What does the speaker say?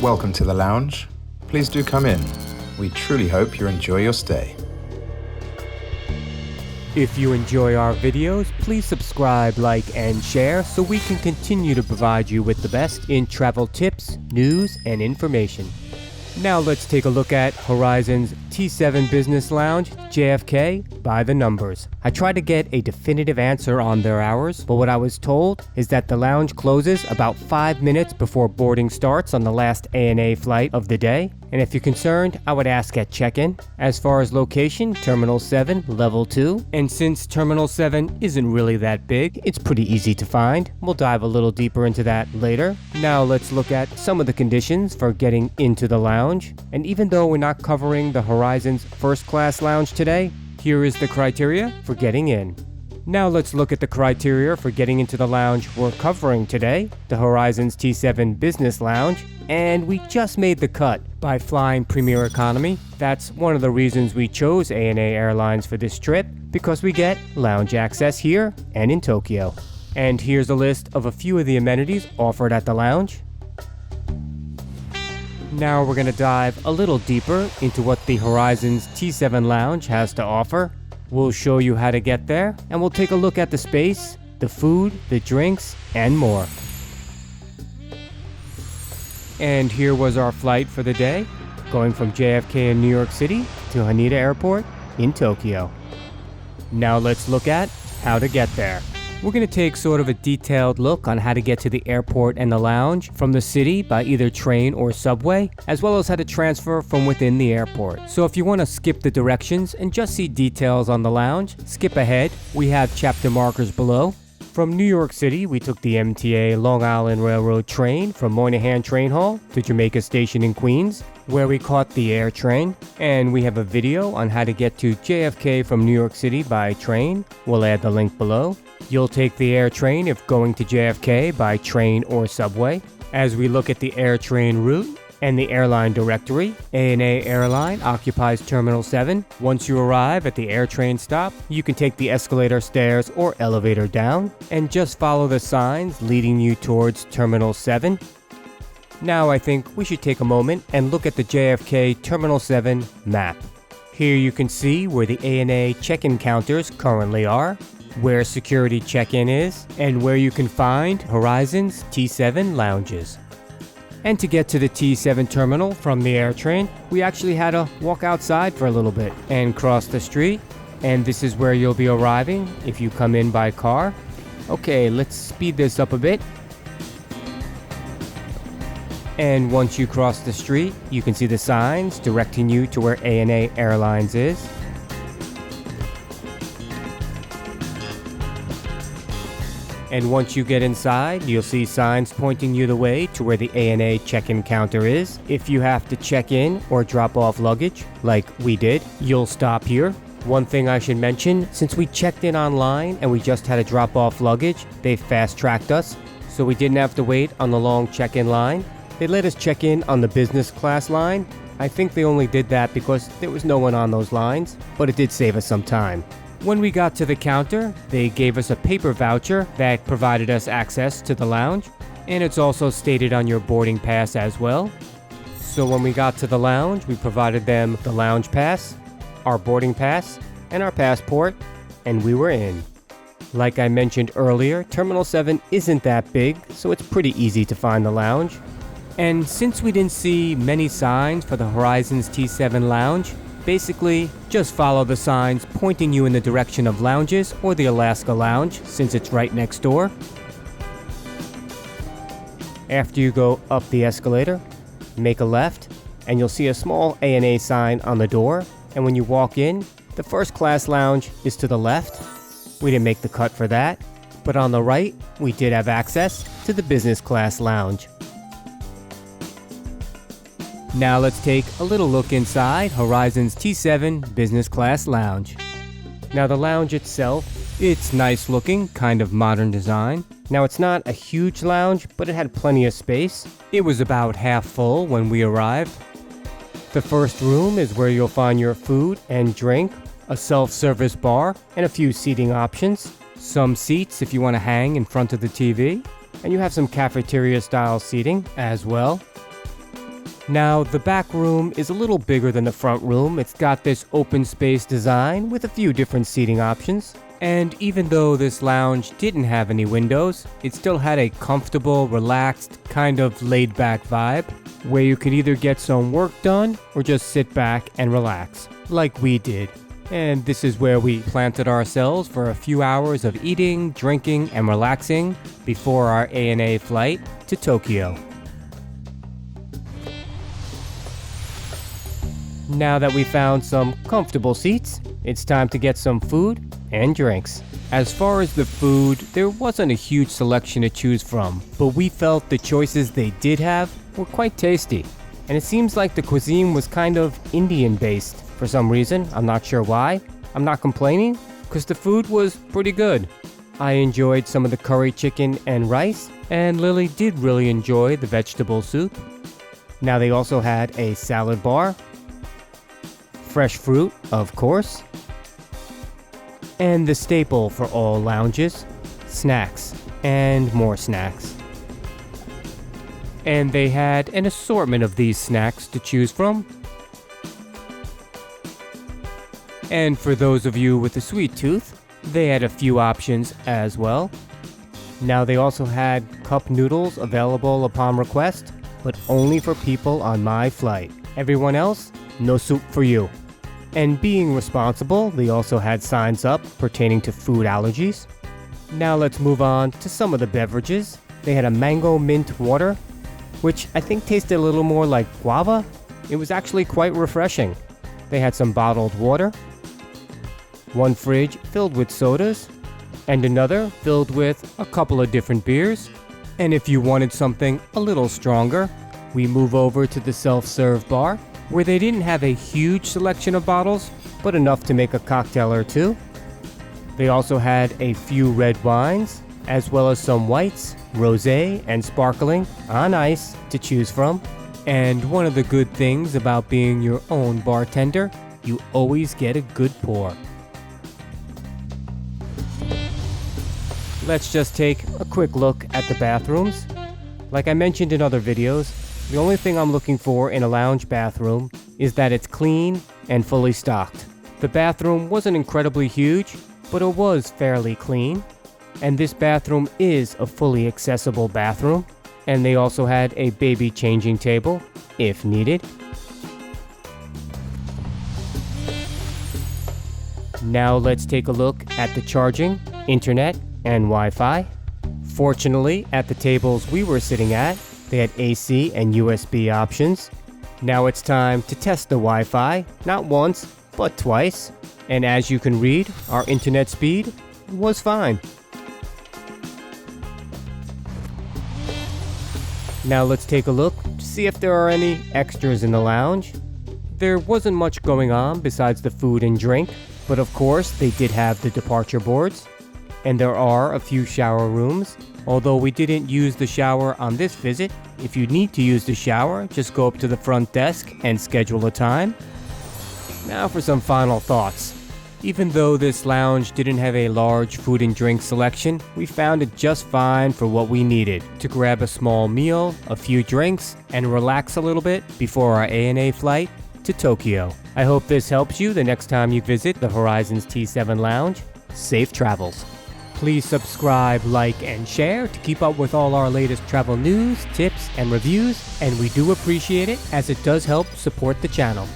Welcome to the lounge. Please do come in. We truly hope you enjoy your stay. If you enjoy our videos, please subscribe, like, and share so we can continue to provide you with the best in travel tips, news, and information. Now let's take a look at Horizons T7 Business Lounge JFK by the numbers. I tried to get a definitive answer on their hours, but what I was told is that the lounge closes about 5 minutes before boarding starts on the last ANA flight of the day. And if you're concerned, I would ask at check-in. As far as location, Terminal 7, Level 2. And since Terminal 7 isn't really that big, it's pretty easy to find. We'll dive a little deeper into that later. Now let's look at some of the conditions for getting into the lounge. And even though we're not covering the Horizons First Class Lounge today, here is the criteria for getting in. Now let's look at the criteria for getting into the lounge we're covering today, the Horizons T7 Business Lounge, and we just made the cut by flying Premier Economy. That's one of the reasons we chose ANA Airlines for this trip, because we get lounge access here and in Tokyo. And here's a list of a few of the amenities offered at the lounge. Now we're going to dive a little deeper into what the Horizons T7 Lounge has to offer. We'll show you how to get there, and we'll take a look at the space, the food, the drinks, and more. And here was our flight for the day, going from JFK in New York City to Haneda Airport in Tokyo. Now let's look at how to get there. We're going to take sort of a detailed look on how to get to the airport and the lounge from the city by either train or subway, as well as how to transfer from within the airport. So if you want to skip the directions and just see details on the lounge, skip ahead. We have chapter markers below. From New York City, we took the MTA Long Island Railroad train from Moynihan Train Hall to Jamaica Station in Queens, where we caught the air train. And we have a video on how to get to JFK from New York City by train. We'll add the link below. You'll take the air train if going to JFK by train or subway. As we look at the air train route and the airline directory, ANA Airline occupies Terminal 7. Once you arrive at the air train stop, you can take the escalator, stairs, or elevator down and just follow the signs leading you towards Terminal 7. Now I think we should take a moment and look at the JFK Terminal 7 map. Here you can see where the ANA check-in counters currently are, where security check-in is, and where you can find Horizons T7 lounges. And to get to the T7 terminal from the air train, we actually had to walk outside for a little bit and cross the street. And this is where you'll be arriving if you come in by car. Okay, let's speed this up a bit. And once you cross the street, you can see the signs directing you to where ANA Airlines is. And once you get inside, you'll see signs pointing you the way to where the ANA check-in counter is. If you have to check in or drop off luggage, like we did, you'll stop here. One thing I should mention, since we checked in online and we just had to drop off luggage, they fast-tracked us, so we didn't have to wait on the long check-in line. They let us check in on the business class line. I think they only did that because there was no one on those lines, but it did save us some time. When we got to the counter, they gave us a paper voucher that provided us access to the lounge, and it's also stated on your boarding pass as well. So when we got to the lounge, we provided them the lounge pass, our boarding pass, and our passport, and we were in. Like I mentioned earlier, Terminal 7 isn't that big, so it's pretty easy to find the lounge. And since we didn't see many signs for the Horizons T7 Lounge, basically, just follow the signs pointing you in the direction of lounges or the Alaska Lounge, since it's right next door. After you go up the escalator, make a left, and you'll see a small ANA sign on the door. And when you walk in, the first class lounge is to the left. We didn't make the cut for that, but on the right, we did have access to the business class lounge. Now let's take a little look inside Horizons T7 Business Class Lounge. Now the lounge itself, it's nice looking, kind of modern design. Now it's not a huge lounge, but it had plenty of space. It was about half full when we arrived. The first room is where you'll find your food and drink, a self-service bar, and a few seating options. Some seats if you want to hang in front of the TV, and you have some cafeteria-style seating as well. Now, the back room is a little bigger than the front room. It's got this open space design with a few different seating options. And even though this lounge didn't have any windows, it still had a comfortable, relaxed, kind of laid-back vibe, where you could either get some work done or just sit back and relax, like we did. And this is where we planted ourselves for a few hours of eating, drinking, and relaxing before our ANA flight to Tokyo. Now that we found some comfortable seats, it's time to get some food and drinks. As far as the food, there wasn't a huge selection to choose from, but we felt the choices they did have were quite tasty. And it seems like the cuisine was kind of Indian-based for some reason. I'm not sure why. I'm not complaining, because the food was pretty good. I enjoyed some of the curry chicken and rice, and Lily did really enjoy the vegetable soup. Now they also had a salad bar, fresh fruit, of course, and the staple for all lounges, snacks and more snacks. And they had an assortment of these snacks to choose from. And for those of you with a sweet tooth, they had a few options as well. Now they also had cup noodles available upon request, but only for people on my flight. Everyone else, no soup for you. And being responsible, they also had signs up pertaining to food allergies. Now let's move on to some of the beverages. They had a mango mint water, which I think tasted a little more like guava. It was actually quite refreshing. They had some bottled water, one fridge filled with sodas, and another filled with a couple of different beers. And if you wanted something a little stronger, we move over to the self-serve bar, where they didn't have a huge selection of bottles, but enough to make a cocktail or two. They also had a few red wines, as well as some whites, rosé, and sparkling on ice to choose from. And one of the good things about being your own bartender, you always get a good pour. Let's just take a quick look at the bathrooms. Like I mentioned in other videos, the only thing I'm looking for in a lounge bathroom is that it's clean and fully stocked. The bathroom wasn't incredibly huge, but it was fairly clean. And this bathroom is a fully accessible bathroom. And they also had a baby changing table, if needed. Now let's take a look at the charging, internet, and Wi-Fi. Fortunately, at the tables we were sitting at, they had AC and USB options. Now it's time to test the Wi-Fi, not once, but twice. And as you can read, our internet speed was fine. Now let's take a look to see if there are any extras in the lounge. There wasn't much going on besides the food and drink, but of course they did have the departure boards. And there are a few shower rooms. Although we didn't use the shower on this visit, if you need to use the shower, just go up to the front desk and schedule a time. Now for some final thoughts. Even though this lounge didn't have a large food and drink selection, we found it just fine for what we needed. To grab a small meal, a few drinks, and relax a little bit before our ANA flight to Tokyo. I hope this helps you the next time you visit the Horizons T7 Lounge. Safe travels. Please subscribe, like, and share to keep up with all our latest travel news, tips, and reviews, and we do appreciate it as it does help support the channel.